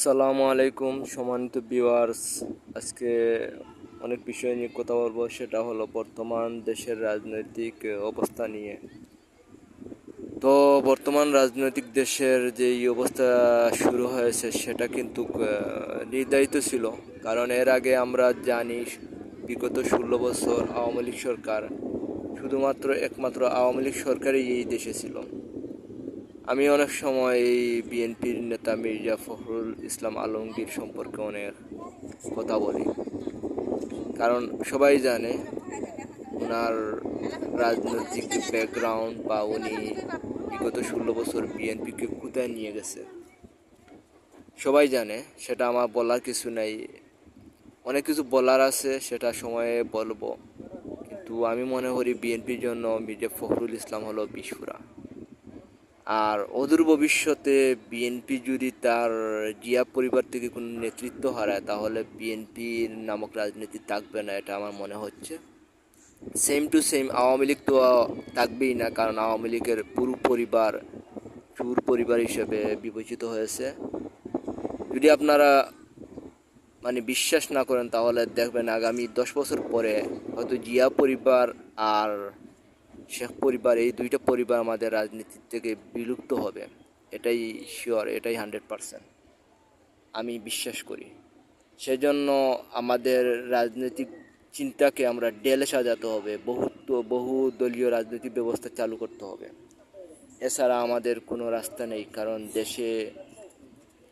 আসসালামু আলাইকুম সম্মানিত ভিউয়ার্স। আজকে অনেক বিষয় নিয়ে কথা বলবো, সেটা হলো বর্তমান দেশের রাজনৈতিক অবস্থা নিয়ে। তো বর্তমান রাজনৈতিক দেশের যেই অবস্থা শুরু হয়েছে সেটা কিন্তু নির্ধারিত ছিল, কারণ এর আগে আমরা জানি বিগত 16 বছর আওয়ামী লীগ সরকার, শুধুমাত্র একমাত্র আওয়ামী লীগ সরকারই এই দেশে ছিল। আমি অনেক সময় এই বিএনপির নেতা মির্জা ফখরুল ইসলাম আলমগীর সম্পর্কে অনেক কথা বলি, কারণ সবাই জানে ওনার রাজনৈতিক ব্যাকগ্রাউন্ড বা উনি বিগত 16 বছর বিএনপিকে কোথায় নিয়ে গেছে সবাই জানে। সেটা আমার বলার কিছু নাই, অনেক কিছু বলার আছে, সেটা সময়ে বলবো। কিন্তু আমি মনে করি বিএনপির জন্য মির্জা ফখরুল ইসলাম হলো বিস্ফোরা। আর অদূর ভবিষ্যতে বিএনপি যদি তার জিয়া পরিবার থেকে কোনো নেতৃত্ব হারায়, তাহলে বিএনপির নামক রাজনীতি থাকবে না, এটা আমার মনে হচ্ছে। Same to same Awami League তো থাকবেই না, কারণ আওয়ামী লীগের পুরো পরিবার চুর পরিবার হিসেবে বিবেচিত হয়েছে। যদি আপনারা বিশ্বাস না করেন, তাহলে দেখবেন আগামী 10 বছর পরে হয়তো জিয়া পরিবার আর শেখ পরিবার, এই দুইটা পরিবার আমাদের রাজনীতির থেকে বিলুপ্ত হবে। এটাই শিওর, এটাই 100% আমি বিশ্বাস করি। সেজন্য আমাদের রাজনৈতিক চিন্তাকে আমরা ডেলে সাজাতে হবে, বহু দলীয় রাজনৈতিক ব্যবস্থা চালু করতে হবে। এছাড়া আমাদের কোনো রাস্তা নেই, কারণ দেশে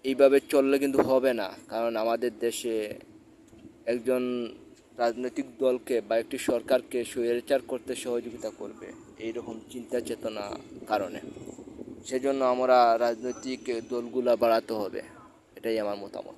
এইভাবে চললে কিন্তু হবে না। কারণ আমাদের দেশে একজন রাজনৈতিক দলকে বা একটি সরকারকে স্বৈরাচার করতে সহযোগিতা করবে, এইরকম চিন্তা চেতনা কারণে। সেজন্য আমরা রাজনৈতিক দলগুলা বাড়াতে হবে, এটাই আমার মতামত।